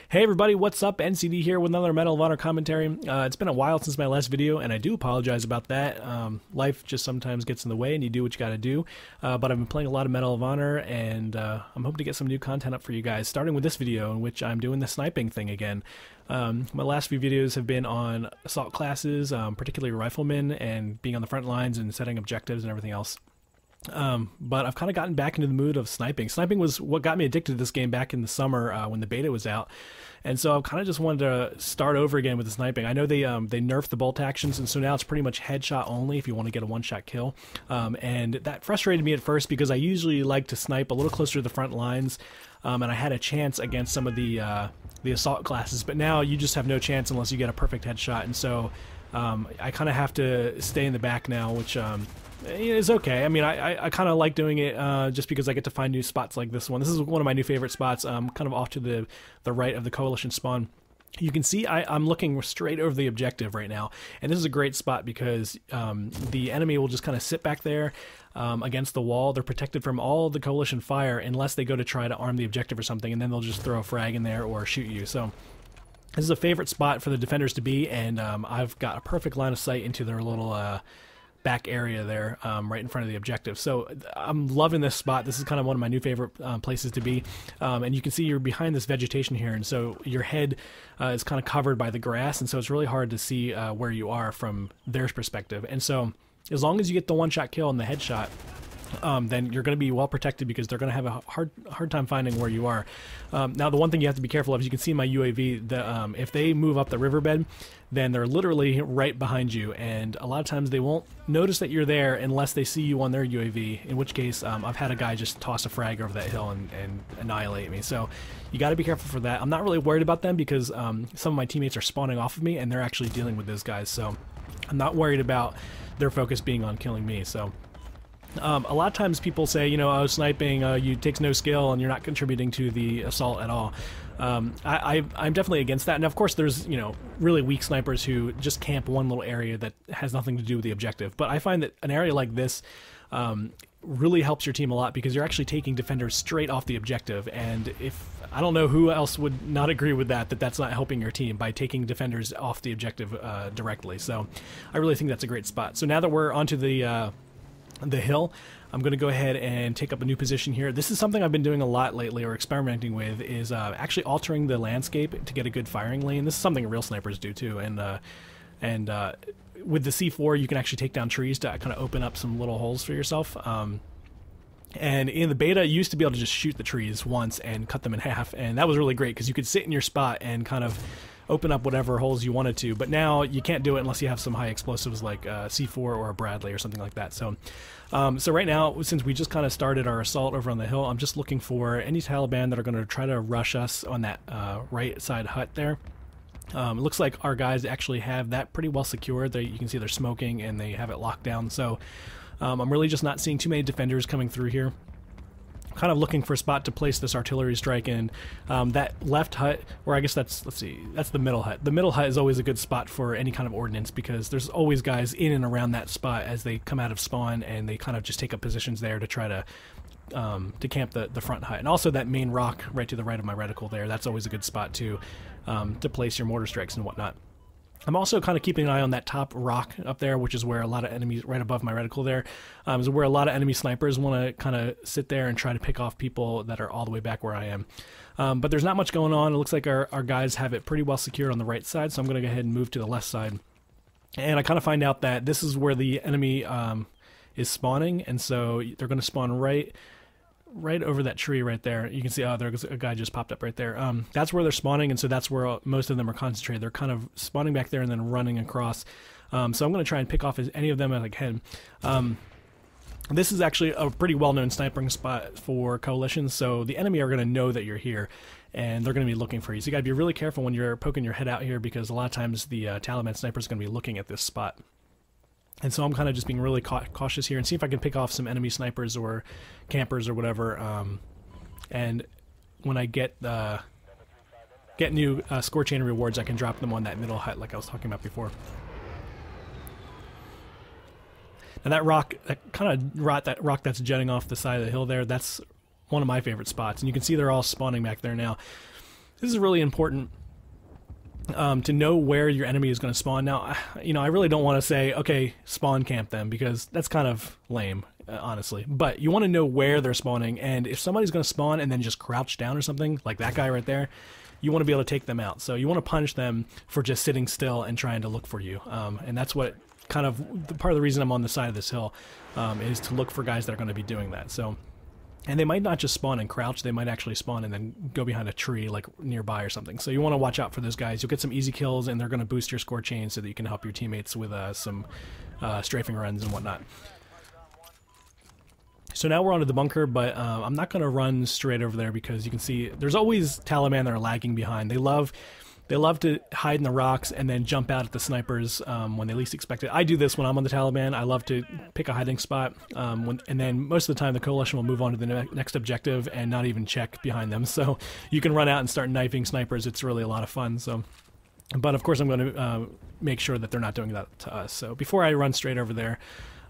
Hey everybody, what's up? NCD here with another Medal of Honor commentary. It's been a while since my last video, and I do apologize about that. Life just sometimes gets in the way, and you do what you gotta do. But I've been playing a lot of Medal of Honor, and I'm hoping to get some new content up for you guys, starting with this video in which I'm doing the sniping thing again. My last few videos have been on assault classes, particularly riflemen, and being on the front lines and setting objectives and everything else. But I've kind of gotten back into the mood of sniping. Sniping was what got me addicted to this game back in the summer when the beta was out. And so I've kind of just wanted to start over again with the sniping. I know they nerfed the bolt actions, and so now it's pretty much headshot only if you want to get a one-shot kill. And that frustrated me at first because I usually like to snipe a little closer to the front lines, and I had a chance against some of the assault classes. But now you just have no chance unless you get a perfect headshot, and so I kind of have to stay in the back now, which is okay. I mean, I kind of like doing it just because I get to find new spots like this one. This is one of my new favorite spots, kind of off to the right of the coalition spawn. You can see I'm looking straight over the objective right now, and this is a great spot because the enemy will just kind of sit back there against the wall. They're protected from all the coalition fire unless they go to try to arm the objective or something, and then they'll just throw a frag in there or shoot you. So this is a favorite spot for the defenders to be, and I've got a perfect line of sight into their little back area there, right in front of the objective. So I'm loving this spot. This is kind of one of my new favorite places to be. And you can see you're behind this vegetation here, and so your head is kind of covered by the grass, and so it's really hard to see where you are from their perspective. And so as long as you get the one-shot kill and the headshot, then you're going to be well protected because they're going to have a hard time finding where you are. Now, the one thing you have to be careful of is you can see my UAV, if they move up the riverbed, then they're literally right behind you, and a lot of times they won't notice that you're there unless they see you on their UAV, in which case I've had a guy just toss a frag over that hill and annihilate me. So you got to be careful for that. I'm not really worried about them because some of my teammates are spawning off of me, and they're actually dealing with those guys, so I'm not worried about their focus being on killing me. So a lot of times people say, you know, oh, sniping, you takes no skill and you're not contributing to the assault at all. I'm definitely against that, and of course there's, you know, really weak snipers who just camp one little area that has nothing to do with the objective. But I find that an area like this really helps your team a lot because you're actually taking defenders straight off the objective, and I don't know who else would not agree with that's not helping your team by taking defenders off the objective directly. So I really think that's a great spot. So now that we're onto the hill, I'm going to go ahead and take up a new position here. This is something I've been doing a lot lately, or experimenting with, is actually altering the landscape to get a good firing lane. This is something real snipers do too, and with the C4 you can actually take down trees to kind of open up some little holes for yourself. And in the beta, you used to be able to just shoot the trees once and cut them in half, and that was really great because you could sit in your spot and kind of open up whatever holes you wanted to. But now you can't do it unless you have some high explosives like C4 or a Bradley or something like that. So so right now, since we just kind of started our assault over on the hill, I'm just looking for any Taliban that are going to try to rush us on that right side hut there. It looks like our guys actually have that pretty well secured. You can see they're smoking and they have it locked down. So I'm really just not seeing too many defenders coming through here. Kind of looking for a spot to place this artillery strike in. That left hut, or I guess that's the middle hut. The middle hut is always a good spot for any kind of ordnance because there's always guys in and around that spot as they come out of spawn, and they kind of just take up positions there to try to camp the front hut. And also that main rock right to the right of my reticle there, that's always a good spot to place your mortar strikes and whatnot. I'm also kind of keeping an eye on that top rock up there, which is where a lot of enemies, right above my reticle there, is where a lot of enemy snipers want to kind of sit there and try to pick off people that are all the way back where I am. But there's not much going on. It looks like our guys have it pretty well secured on the right side, so I'm going to go ahead and move to the left side. And I kind of find out that this is where the enemy is spawning, and so they're going to spawn right over that tree right there. You can see, oh, there's a guy just popped up right there. That's where they're spawning, and so that's where most of them are concentrated. They're kind of spawning back there and then running across. So I'm going to try and pick off any of them as I can. This is actually a pretty well-known sniping spot for coalitions, so the enemy are going to know that you're here, and they're going to be looking for you. So you got to be really careful when you're poking your head out here because a lot of times the Taliban sniper is going to be looking at this spot. And so I'm kind of just being really cautious here and see if I can pick off some enemy snipers or campers or whatever. And when I get new score chain rewards, I can drop them on that middle hut like I was talking about before. Now that rock, that rock that's jutting off the side of the hill there, that's one of my favorite spots. And you can see they're all spawning back there now. This is really important to know where your enemy is going to spawn. Now, you know, I really don't want to say, okay, spawn camp them, because that's kind of lame, honestly. But you want to know where they're spawning, and if somebody's going to spawn and then just crouch down or something, like that guy right there, you want to be able to take them out. So you want to punish them for just sitting still and trying to look for you. And that's what kind of part of the reason I'm on the side of this hill, is to look for guys that are going to be doing that. So. And they might not just spawn and crouch, they might actually spawn and then go behind a tree like nearby or something. So you want to watch out for those guys. You'll get some easy kills, and they're going to boost your score chain so that you can help your teammates with some strafing runs and whatnot. So now we're onto the bunker, but I'm not going to run straight over there, because you can see there's always Taliban that are lagging behind. They love to hide in the rocks and then jump out at the snipers when they least expect it. I do this when I'm on the Taliban. I love to pick a hiding spot, and then most of the time the coalition will move on to the next objective and not even check behind them. So you can run out and start knifing snipers. It's really a lot of fun. So, but of course I'm going to make sure that they're not doing that to us. So before I run straight over there,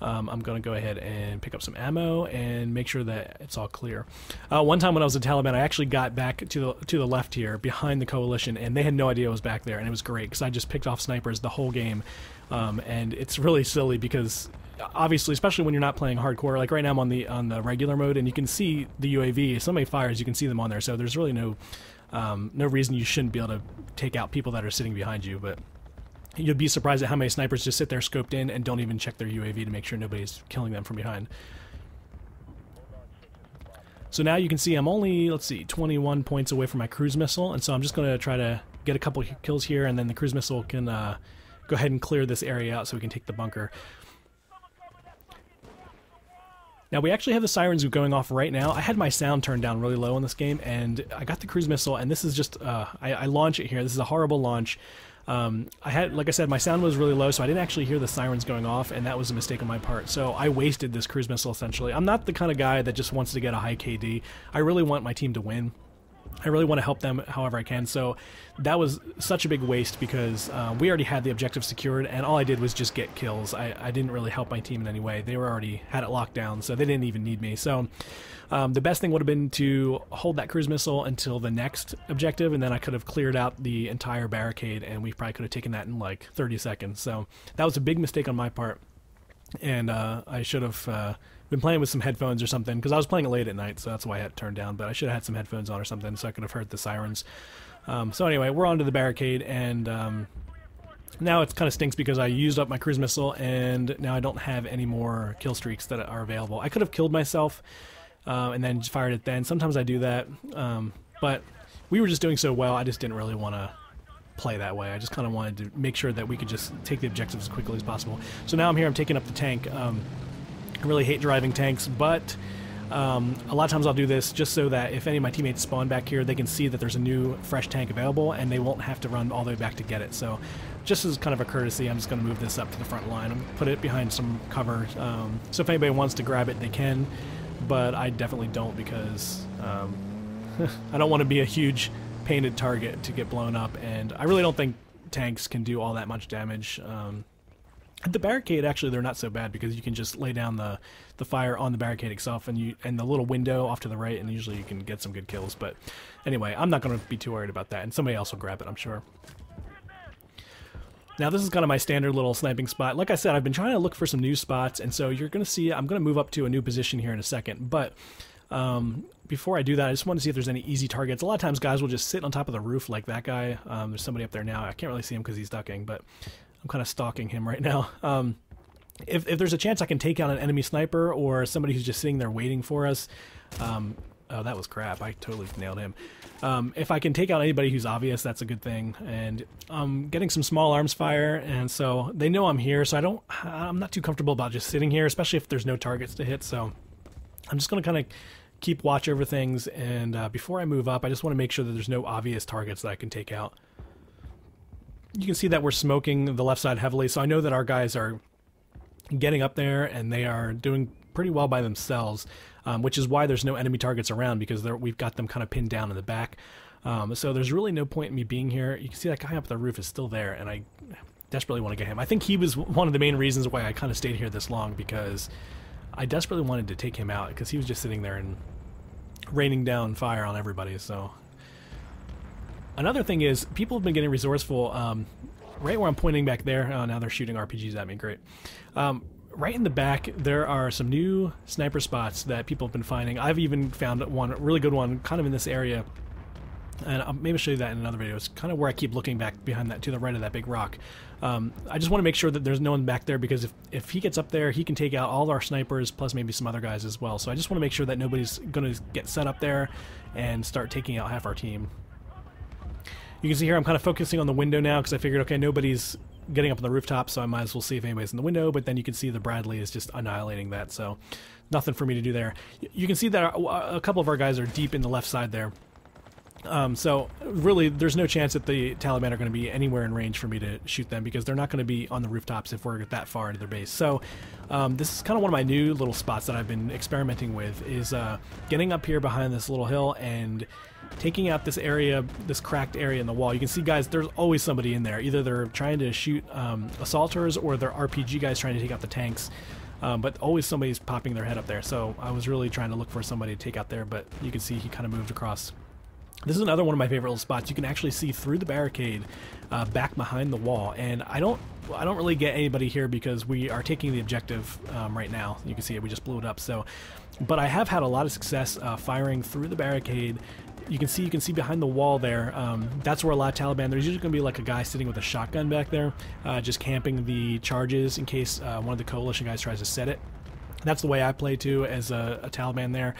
I'm going to go ahead and pick up some ammo and make sure that it's all clear. One time when I was at Taliban, I actually got back to the left here, behind the coalition, and they had no idea I was back there, and it was great, because I just picked off snipers the whole game. And it's really silly, because obviously, especially when you're not playing hardcore, like right now I'm on the regular mode, and you can see the UAV. If somebody fires, you can see them on there, so there's really no reason you shouldn't be able to take out people that are sitting behind you. But you'd be surprised at how many snipers just sit there scoped in and don't even check their UAV to make sure nobody's killing them from behind. So now you can see I'm only, let's see, 21 points away from my cruise missile, and so I'm just going to try to get a couple kills here, and then the cruise missile can go ahead and clear this area out so we can take the bunker. Now we actually have the sirens going off right now. I had my sound turned down really low in this game, and I got the cruise missile, and this is just, I launch it here. This is a horrible launch. Like I said, my sound was really low, so I didn't actually hear the sirens going off, and that was a mistake on my part. So I wasted this cruise missile, essentially. I'm not the kind of guy that just wants to get a high KD. I really want my team to win. I really want to help them however I can. So that was such a big waste, because we already had the objective secured, and all I did was just get kills. I didn't really help my team in any way. They were already had it locked down, so they didn't even need me. So the best thing would have been to hold that cruise missile until the next objective, and then I could have cleared out the entire barricade, and we probably could have taken that in like 30 seconds. So that was a big mistake on my part, and I should have been playing with some headphones or something, because I was playing it late at night, so that's why I had it turned down. But I should have had some headphones on or something, so I could have heard the sirens. So anyway, we're onto the barricade, and now it kind of stinks, because I used up my cruise missile, and now I don't have any more kill streaks that are available. I could have killed myself and then just fired it then. Sometimes I do that, but we were just doing so well, I just didn't really want to play that way. I just kind of wanted to make sure that we could just take the objectives as quickly as possible. So now I'm here, I'm taking up the tank. I really hate driving tanks, but a lot of times I'll do this just so that if any of my teammates spawn back here, they can see that there's a new fresh tank available, and they won't have to run all the way back to get it. So just as kind of a courtesy, I'm just going to move this up to the front line and put it behind some cover. So if anybody wants to grab it, they can, but I definitely don't, because I don't want to be a huge painted target to get blown up, and I really don't think tanks can do all that much damage. At the barricade, actually, they're not so bad, because you can just lay down the fire on the barricade itself, and the little window off to the right, and usually you can get some good kills. But anyway, I'm not going to be too worried about that, and somebody else will grab it, I'm sure. Now this is kind of my standard little sniping spot. Like I said, I've been trying to look for some new spots, and so you're going to see I'm going to move up to a new position here in a second. But before I do that, I just want to see if there's any easy targets. A lot of times guys will just sit on top of the roof like that guy. There's somebody up there now. I can't really see him because he's ducking, but I'm kind of stalking him right now. If there's a chance I can take out an enemy sniper or somebody who's just sitting there waiting for us, oh, that was crap. I totally nailed him. If I can take out anybody who's obvious, that's a good thing. And I'm getting some small arms fire, and so they know I'm here, so I'm not too comfortable about just sitting here, especially if there's no targets to hit. So I'm just going to kind of keep watch over things, and before I move up, I just want to make sure that there's no obvious targets that I can take out. You can see that we're smoking the left side heavily, so I know that our guys are getting up there, and they are doing pretty well by themselves, which is why there's no enemy targets around, because we've got them kind of pinned down in the back. So there's really no point in me being here. You can see that guy up the roof is still there, and I desperately want to get him. I think he was one of the main reasons why I kind of stayed here this long, because I desperately wanted to take him out, because he was just sitting there and raining down fire on everybody. So Another thing is people have been getting resourceful. Right where I'm pointing back there, oh, now they're shooting RPGs at me, great. Right in the back, there are some new sniper spots that people have been finding. I've even found one, a really good one, kind of in this area. And I'll maybe show you that in another video. It's kind of where I keep looking back behind that, to the right of that big rock. I just want to make sure that there's no one back there, because if he gets up there, he can take out all our snipers, plus maybe some other guys as well. So I just want to make sure that nobody's going to get set up there and start taking out half our team. You can see here I'm kind of focusing on the window now, because I figured, okay, nobody's getting up on the rooftop, so I might as well see if anybody's in the window. But then you can see the Bradley is just annihilating that, so nothing for me to do there. You can see that a couple of our guys are deep in the left side there. So really, there's no chance that the Taliban are going to be anywhere in range for me to shoot them, because they're not going to be on the rooftops if we're that far into their base. So this is kind of one of my new little spots that I've been experimenting with, is getting up here behind this little hill and taking out this area, this cracked area in the wall. You can see, guys, there's always somebody in there. Either they're trying to shoot assaulters, or they're RPG guys trying to take out the tanks. But always somebody's popping their head up there. So I was really trying to look for somebody to take out there, but you can see he kind of moved across. This is another one of my favorite little spots. You can actually see through the barricade back behind the wall, and I don't really get anybody here because we are taking the objective right now. You can see it, we just blew it up. So, but I have had a lot of success firing through the barricade. You can see behind the wall there. That's where a lot of Taliban. There's usually going to be like a guy sitting with a shotgun back there, just camping the charges in case one of the coalition guys tries to set it. That's the way I play too, as a Taliban there,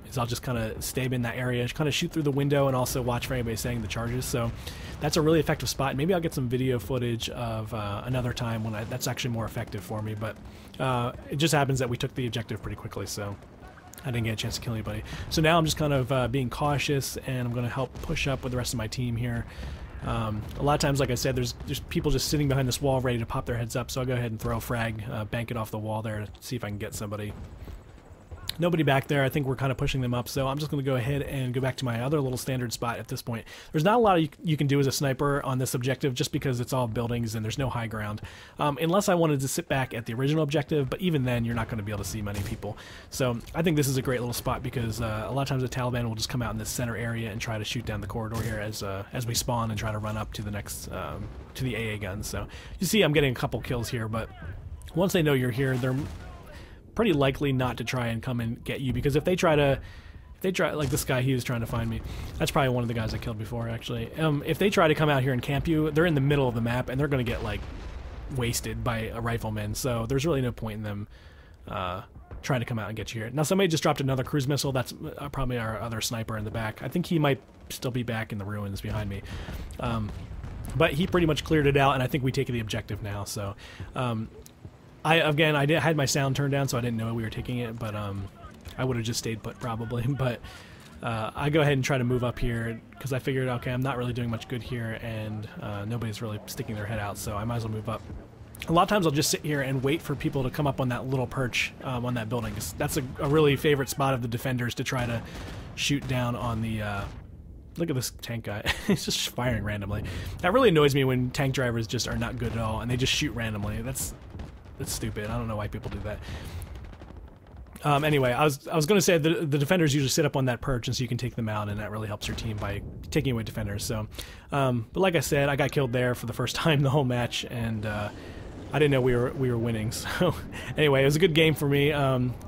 is I'll just kind of stay in that area, kind of shoot through the window, and also watch for anybody setting the charges. So that's a really effective spot. Maybe I'll get some video footage of another time when that's actually more effective for me, but it just happens that we took the objective pretty quickly, so I didn't get a chance to kill anybody. So now I'm just kind of being cautious, and I'm going to help push up with the rest of my team here. A lot of times, like I said, there's people just sitting behind this wall ready to pop their heads up, so I'll go ahead and throw a frag, bank it off the wall there to see if I can get somebody. Nobody back there. I think we're kind of pushing them up, so I'm just going to go ahead and go back to my other little standard spot at this point. There's not a lot you can do as a sniper on this objective, just because it's all buildings and there's no high ground. Unless I wanted to sit back at the original objective, but even then you're not going to be able to see many people. So I think this is a great little spot, because a lot of times the Taliban will just come out in this center area and try to shoot down the corridor here as we spawn and try to run up to the next to the AA guns. So you see I'm getting a couple kills here, but once they know you're here, they're pretty likely not to try and come and get you, because if they try like this guy, he was trying to find me. That's probably one of the guys I killed before, actually. If they try to come out here and camp you, they're in the middle of the map, and they're going to get like wasted by a rifleman. So there's really no point in them trying to come out and get you here. Now somebody just dropped another cruise missile. That's probably our other sniper in the back. I think he might still be back in the ruins behind me. But he pretty much cleared it out, and I think we take the objective now. So I had my sound turned down, so I didn't know we were taking it, but I would have just stayed put probably. But I go ahead and try to move up here, because I figured, okay, I'm not really doing much good here, and nobody's really sticking their head out, so I might as well move up. A lot of times I'll just sit here and wait for people to come up on that little perch on that building, 'cause that's a really favorite spot of the defenders, to try to shoot down on the... Look at this tank guy. He's just firing randomly. That really annoys me when tank drivers just are not good at all, and they just shoot randomly. That's stupid. I don't know why people do that. Anyway, I was going to say the defenders usually sit up on that perch, and so you can take them out, and that really helps your team by taking away defenders. So, but like I said, I got killed there for the first time the whole match, and I didn't know we were winning. So anyway, it was a good game for me.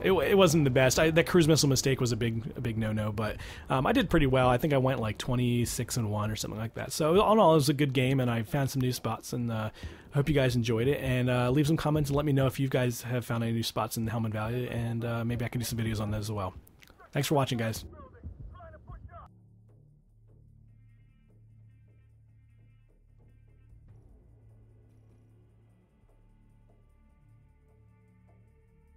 It wasn't the best. That cruise missile mistake was a big no-no, but I did pretty well. I think I went like 26-1 or something like that. So all in all, it was a good game, and I found some new spots, and I hope you guys enjoyed it. And leave some comments and let me know if you guys have found any new spots in the Helmand Valley, and maybe I can do some videos on those as well. Thanks for watching, guys.